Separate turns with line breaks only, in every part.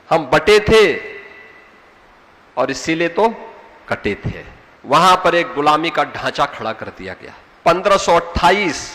हम बटे थे और इसीलिए तो कटे थे। वहां पर एक गुलामी का ढांचा खड़ा कर दिया गया। 1528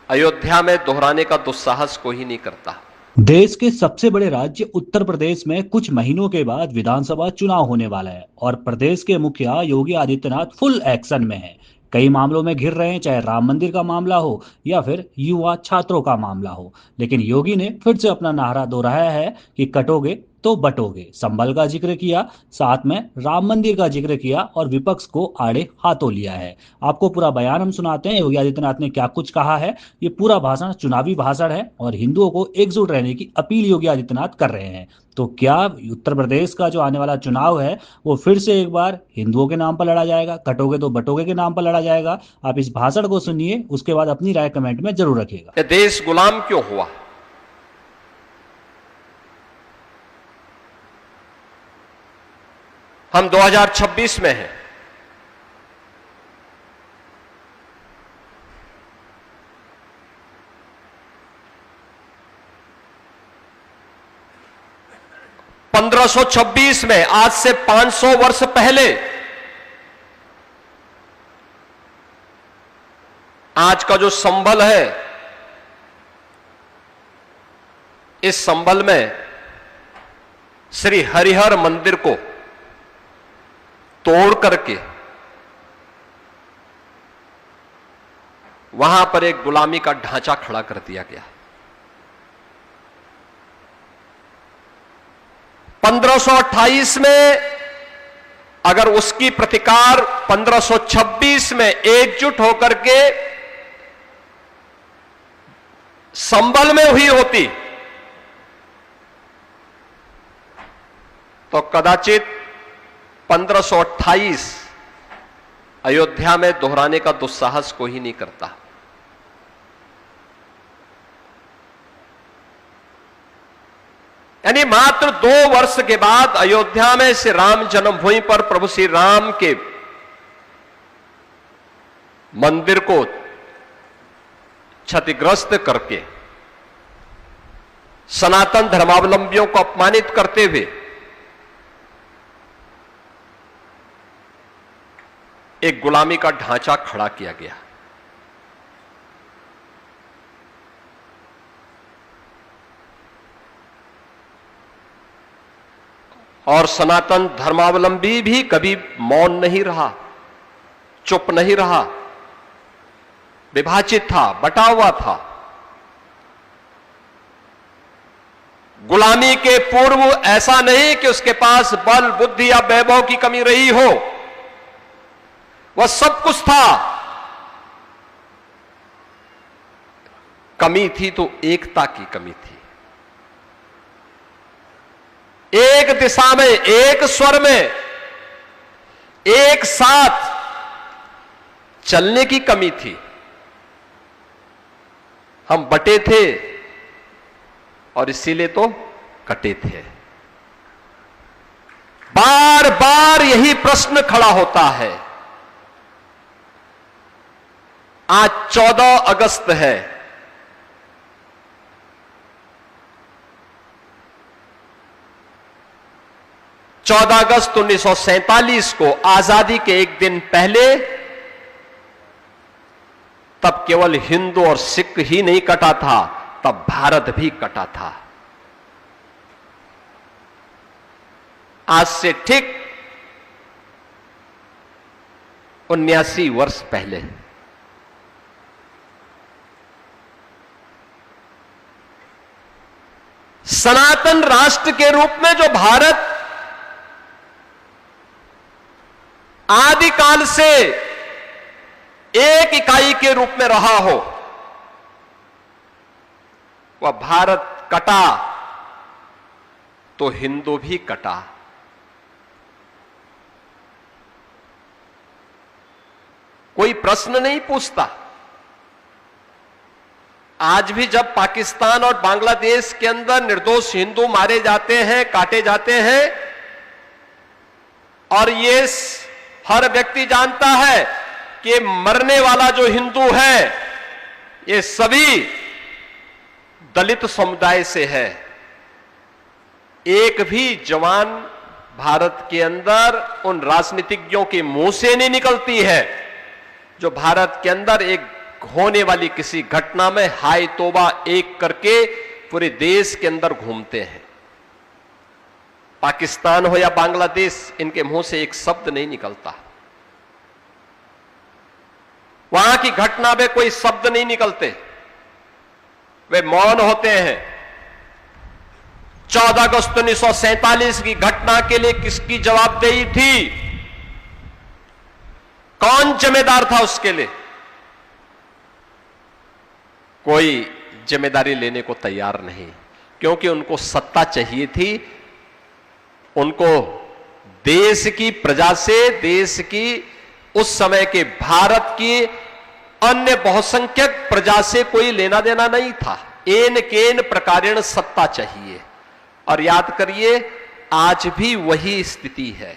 अयोध्या में दोहराने का दुस्साहस कोई ही नहीं करता।
देश के सबसे बड़े राज्य उत्तर प्रदेश में कुछ महीनों के बाद विधानसभा चुनाव होने वाला है और प्रदेश के मुखिया योगी आदित्यनाथ फुल एक्शन में हैं। कई मामलों में घिर रहे हैं, चाहे राम मंदिर का मामला हो या फिर युवा छात्रों का मामला हो। लेकिन योगी ने फिर से अपना नारा दोहराया है कि कटोगे तो बटोगे। संभल का जिक्र किया, साथ में राम मंदिर का जिक्र किया और विपक्ष को आड़े हाथों लिया है। आपको पूरा बयान हम सुनाते हैं, योगी आदित्यनाथ ने क्या कुछ कहा है। ये पूरा भाषण चुनावी भाषण है और हिंदुओं को एकजुट रहने की अपील योगी आदित्यनाथ कर रहे हैं। तो क्या उत्तर प्रदेश का जो आने वाला चुनाव है वो फिर से एक बार हिंदुओं के नाम पर लड़ा जाएगा, कटोगे तो बटोगे के नाम पर लड़ा जाएगा? आप इस भाषण को सुनिए, उसके बाद अपनी राय कमेंट में जरूर रखिएगा।
देश गुलाम क्यों हुआ? हम 2026 में हैं। (1526) में, आज से 500 वर्ष पहले, आज का जो संभल है, इस संभल में श्री हरिहर मंदिर को तोड़ करके वहां पर एक गुलामी का ढांचा खड़ा कर दिया गया। 1528 में अगर उसकी प्रतिकार 1526 में एकजुट होकर के संभल में हुई होती तो कदाचित 1528 अयोध्या में दोहराने का दुस्साहस कोई ही नहीं करता। यानी मात्र 2 वर्ष के बाद अयोध्या में श्री राम जन्मभूमि पर प्रभु श्री राम के मंदिर को क्षतिग्रस्त करके सनातन धर्मावलंबियों को अपमानित करते हुए एक गुलामी का ढांचा खड़ा किया गया। और सनातन धर्मावलंबी भी कभी मौन नहीं रहा, चुप नहीं रहा, विभाजित था, बटा हुआ था। गुलामी के पूर्व ऐसा नहीं कि उसके पास बल, बुद्धि या वैभव की कमी रही हो, वह सब कुछ था। कमी थी तो एकता की कमी थी। एक दिशा में, एक स्वर में, एक साथ चलने की कमी थी। हम बटे थे और इसीलिए तो कटे थे। बार बार यही प्रश्न खड़ा होता है। आज 14 अगस्त है। (14 अगस्त 1947) को, आजादी के एक दिन पहले, तब केवल हिंदू और सिख ही नहीं कटा था, तब भारत भी कटा था। आज से ठीक 79 वर्ष पहले सनातन राष्ट्र के रूप में जो भारत आदिकाल से एक इकाई के रूप में रहा हो, वह भारत कटा तो हिंदू भी कटा। कोई प्रश्न नहीं पूछता। आज भी जब पाकिस्तान और बांग्लादेश के अंदर निर्दोष हिंदू मारे जाते हैं, काटे जाते हैं, और ये हर व्यक्ति जानता है कि मरने वाला जो हिंदू है ये सभी दलित समुदाय से है, एक भी जवान भारत के अंदर उन राजनीतिज्ञों के मुंह से नहीं निकलती है जो भारत के अंदर एक होने वाली किसी घटना में हाय तौबा एक करके पूरे देश के अंदर घूमते हैं। पाकिस्तान हो या बांग्लादेश, इनके मुंह से एक शब्द नहीं निकलता, वहां की घटना में कोई शब्द नहीं निकलते, वे मौन होते हैं। 14 अगस्त 1947 की घटना के लिए किसकी जवाबदेही थी? कौन जिम्मेदार था उसके लिए? कोई जिम्मेदारी लेने को तैयार नहीं, क्योंकि उनको सत्ता चाहिए थी। उनको देश की प्रजा से, देश की उस समय के भारत की अन्य बहुसंख्यक प्रजा से कोई लेना देना नहीं था। एन केन प्रकारेण सत्ता चाहिए। और याद करिए, आज भी वही स्थिति है।